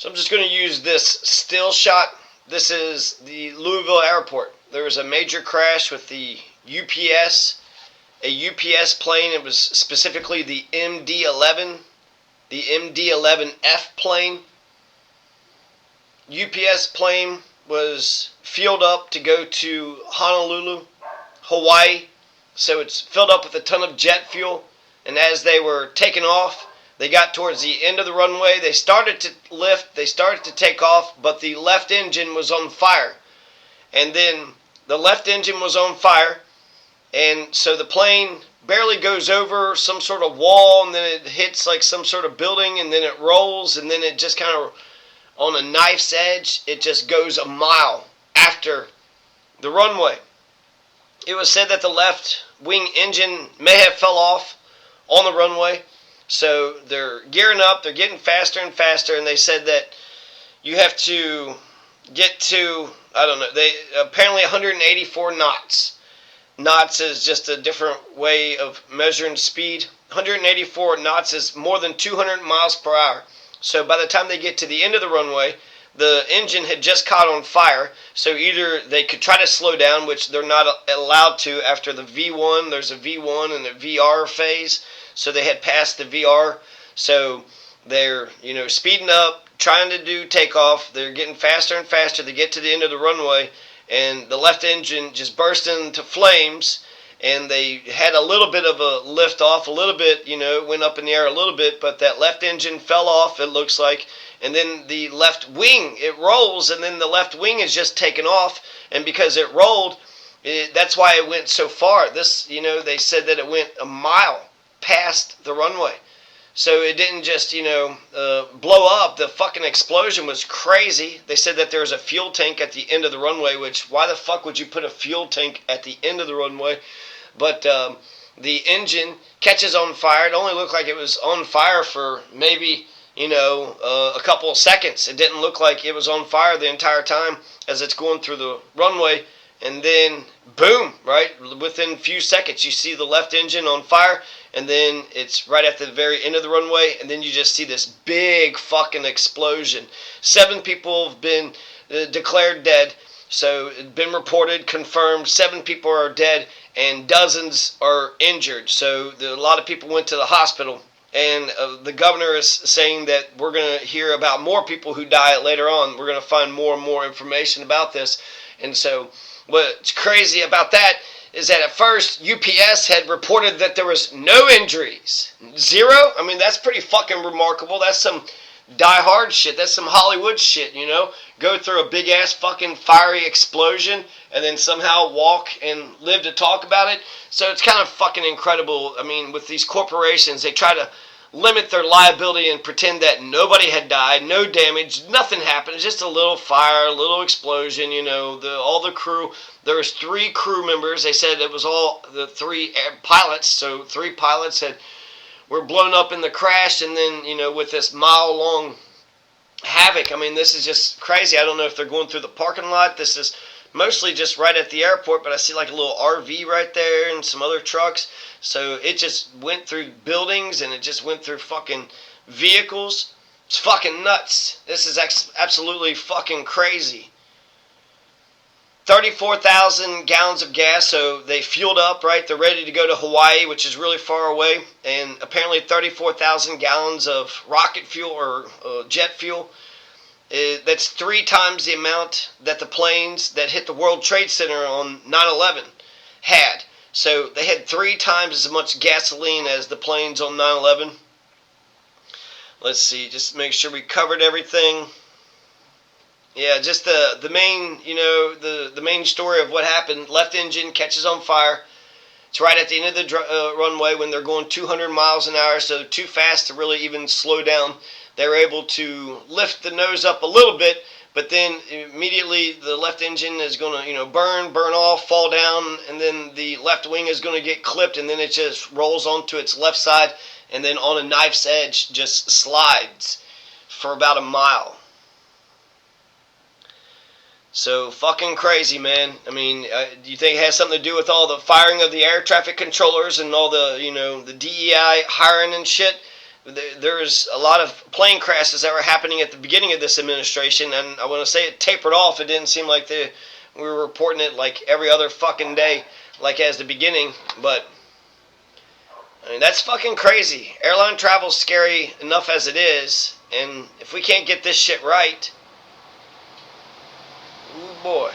So I'm just going to use this still shot. This is the Louisville airport. There was a major crash with the UPS, a UPS plane. It was specifically the MD11, the MD11F plane. UPS plane was fueled up to go to Honolulu, Hawaii. So it's filled up with a ton of jet fuel. And as they were taking off, they got towards the end of the runway. They started to lift. They started to take off, but the left engine was on fire. And then the left engine was on fire. And so the plane barely goes over some sort of wall, and then it hits like some sort of building, and then it rolls, and then it just kind of, on a knife's edge, it just goes a mile after the runway. It was said that the left wing engine may have fell off on the runway. So they're gearing up, they're getting faster and faster, and they said that you have to get to, I don't know, they apparently 184 knots. Knots is just a different way of measuring speed. 184 knots is more than 200 miles per hour. So by the time they get to the end of the runway, the engine had just caught on fire. So either they could try to slow down, which they're not allowed to after the V1. There's a V1 and a VR phase. So they had passed the VR. So they're, speeding up, trying to do takeoff. They're getting faster and faster. They get to the end of the runway, and the left engine just burst into flames. And they had a little bit of a lift off, a little bit, it went up in the air a little bit, but that left engine fell off, it looks like. And then the left wing, it rolls, and then the left wing is just taken off. And because it rolled, that's why it went so far. This, they said that it went a mile past the runway. So it didn't just, blow up. The fucking explosion was crazy. They said that there was a fuel tank at the end of the runway, which, why the fuck would you put a fuel tank at the end of the runway? But the engine catches on fire. It only looked like it was on fire for maybe, a couple of seconds. It didn't look like it was on fire the entire time as it's going through the runway. And then, boom, right? Within a few seconds, you see the left engine on fire. And then it's right at the very end of the runway. And then you just see this big fucking explosion. 7 people have been declared dead. So it's been reported, confirmed. 7 people are dead and dozens are injured. So a lot of people went to the hospital. And the governor is saying that we're going to hear about more people who die later on. We're going to find more and more information about this. And so what's crazy about that is that at first UPS had reported that there was no injuries. 0? I mean, that's pretty fucking remarkable. That's some die-hard shit. That's some Hollywood shit, Go through a big-ass fucking fiery explosion and then somehow walk and live to talk about it. So it's kind of fucking incredible. I mean, with these corporations, they try to limit their liability and pretend that nobody had died, no damage, nothing happened. It's just a little fire, a little explosion, all the crew. There was 3 crew members. They said it was all the 3 pilots. So 3 pilots were blown up in the crash, and then, with this mile-long havoc. I mean, this is just crazy. I don't know if they're going through the parking lot. This is mostly just right at the airport, but I see like a little RV right there and some other trucks. So it just went through buildings, and it just went through fucking vehicles. It's fucking nuts. This is absolutely fucking crazy. 34,000 gallons of gas, so they fueled up, right? They're ready to go to Hawaii, which is really far away, and apparently 34,000 gallons of rocket fuel or jet fuel. That's 3 times the amount that the planes that hit the World Trade Center on 9/11 had. So they had 3 times as much gasoline as the planes on 9/11. Let's see, just make sure we covered everything. Yeah, just the main, the main story of what happened. Left engine catches on fire. It's right at the end of the runway when they're going 200 miles an hour, so too fast to really even slow down. They were able to lift the nose up a little bit, but then immediately the left engine is going to, burn off, fall down, and then the left wing is going to get clipped, and then it just rolls onto its left side, and then on a knife's edge just slides for about a mile. So fucking crazy, man. I mean, do you think it has something to do with all the firing of the air traffic controllers and all the, the DEI hiring and shit? there's a lot of plane crashes that were happening at the beginning of this administration, and I want to say it tapered off. It didn't seem like we were reporting it like every other fucking day, like as the beginning. But I mean, that's fucking crazy. Airline travel's scary enough as it is, and if we can't get this shit right, ooh boy.